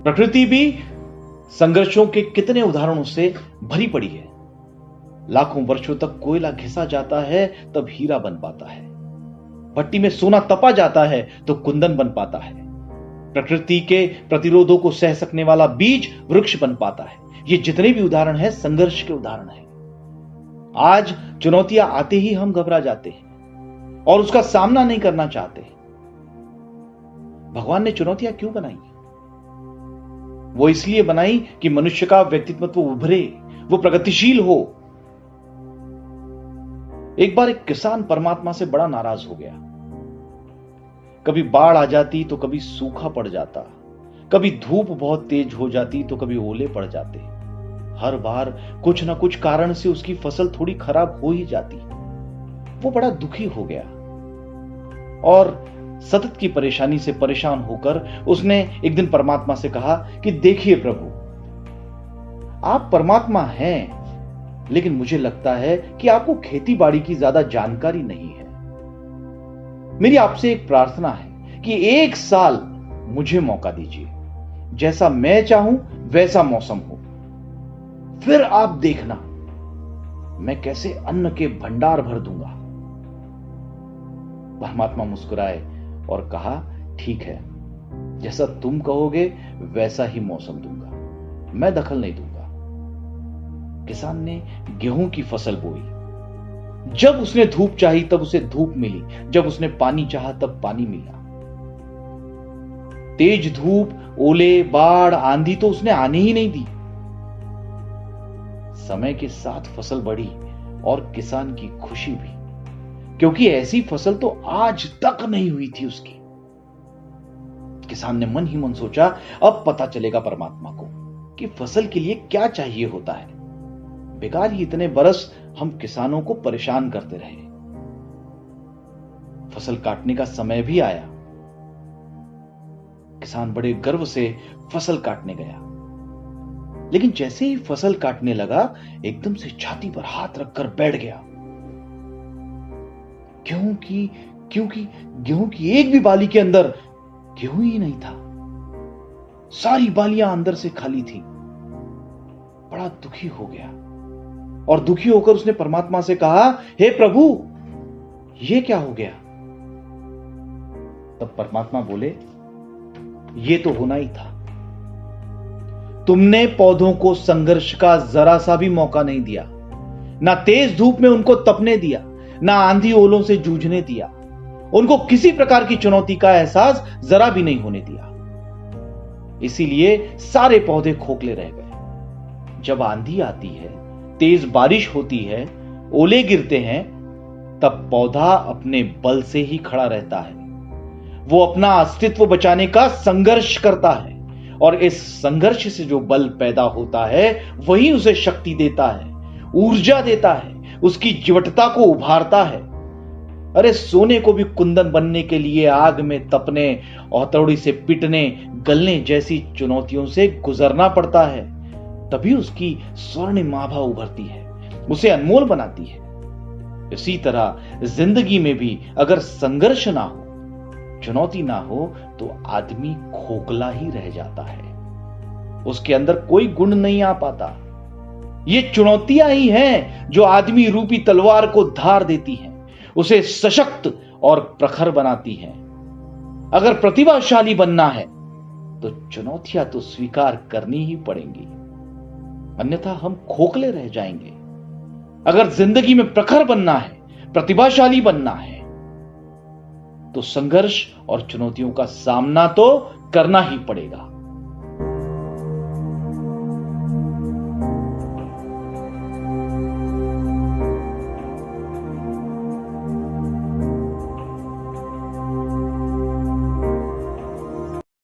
प्रकृति भी संघर्षों के कितने उदाहरणों से भरी पड़ी है। लाखों वर्षों तक कोयला घिसा जाता है तब हीरा बन पाता है, भट्टी में सोना तपा जाता है तो कुंदन बन पाता है। प्रकृति के प्रतिरोधों को सह सकने वाला बीज वृक्ष बन पाता है। ये जितने भी उदाहरण हैं संघर्ष के उदाहरण हैं। आज चुनौतियां आते ही हम घबरा जाते हैं और उसका सामना नहीं करना चाहते। भगवान ने चुनौतियां क्यों बनाई? वो इसलिए बनाई कि मनुष्य का व्यक्तित्व उभरे, वो प्रगतिशील हो। एक बार एक किसान परमात्मा से बड़ा नाराज हो गया। कभी बाढ़ आ जाती तो कभी सूखा पड़ जाता, कभी धूप बहुत तेज हो जाती तो कभी ओले पड़ जाते। हर बार कुछ ना कुछ कारण से उसकी फसल थोड़ी खराब हो ही जाती। वो बड़ा दुखी हो गया और सतत की परेशानी से परेशान होकर उसने एक दिन परमात्मा से कहा कि देखिए प्रभु, आप परमात्मा हैं, लेकिन मुझे लगता है कि आपको खेती बाड़ी की ज्यादा जानकारी नहीं है। मेरी आपसे एक प्रार्थना है कि एक साल मुझे मौका दीजिए, जैसा मैं चाहूं वैसा मौसम हो, फिर आप देखना मैं कैसे अन्न के भंडार भर दूंगा। परमात्मा मुस्कुराए और कहा, ठीक है, जैसा तुम कहोगे वैसा ही मौसम दूंगा, मैं दखल नहीं दूंगा। किसान ने गेहूं की फसल बोई। जब उसने धूप चाही तब उसे धूप मिली, जब उसने पानी चाहा तब पानी मिला। तेज धूप, ओले, बाढ़, आंधी तो उसने आने ही नहीं दी। समय के साथ फसल बढ़ी और किसान की खुशी भी, क्योंकि ऐसी फसल तो आज तक नहीं हुई थी उसकी। किसान ने मन ही मन सोचा, अब पता चलेगा परमात्मा को कि फसल के लिए क्या चाहिए होता है। बेकार ही इतने बरस हम किसानों को परेशान करते रहे। फसल काटने का समय भी आया। किसान बड़े गर्व से फसल काटने गया, लेकिन जैसे ही फसल काटने लगा एकदम से छाती पर हाथ रखकर बैठ गया, क्योंकि गेहूं की एक भी बाली के अंदर गेहूं ही नहीं था। सारी बालियां अंदर से खाली थी। बड़ा दुखी हो गया और दुखी होकर उसने परमात्मा से कहा, हे प्रभु, ये क्या हो गया? तब परमात्मा बोले, ये तो होना ही था। तुमने पौधों को संघर्ष का जरा सा भी मौका नहीं दिया, ना तेज धूप में उनको तपने दिया, ना आंधी ओलों से जूझने दिया, उनको किसी प्रकार की चुनौती का एहसास जरा भी नहीं होने दिया। इसीलिए सारे पौधे खोखले रह गए। जब आंधी आती है, तेज बारिश होती है, ओले गिरते हैं, तब पौधा अपने बल से ही खड़ा रहता है। वो अपना अस्तित्व बचाने का संघर्ष करता है और इस संघर्ष से जो बल पैदा होता है वही उसे शक्ति देता है, ऊर्जा देता है, उसकी जीवटता को उभारता है। अरे सोने को भी कुंदन बनने के लिए आग में तपने, हथौड़ी से पीटने, गलने जैसी चुनौतियों से गुजरना पड़ता है, तभी उसकी स्वर्णिम आभा उभरती है, उसे अनमोल बनाती है। इसी तरह जिंदगी में भी अगर संघर्ष ना हो, चुनौती ना हो, तो आदमी खोखला ही रह जाता है। उसके अंदर कोई गुण नहीं आ पाता। ये चुनौतियां ही हैं जो आदमी रूपी तलवार को धार देती हैं, उसे सशक्त और प्रखर बनाती हैं। अगर प्रतिभाशाली बनना है तो चुनौतियां तो स्वीकार करनी ही पड़ेंगी, अन्यथा हम खोखले रह जाएंगे। अगर जिंदगी में प्रखर बनना है, प्रतिभाशाली बनना है, तो संघर्ष और चुनौतियों का सामना तो करना ही पड़ेगा।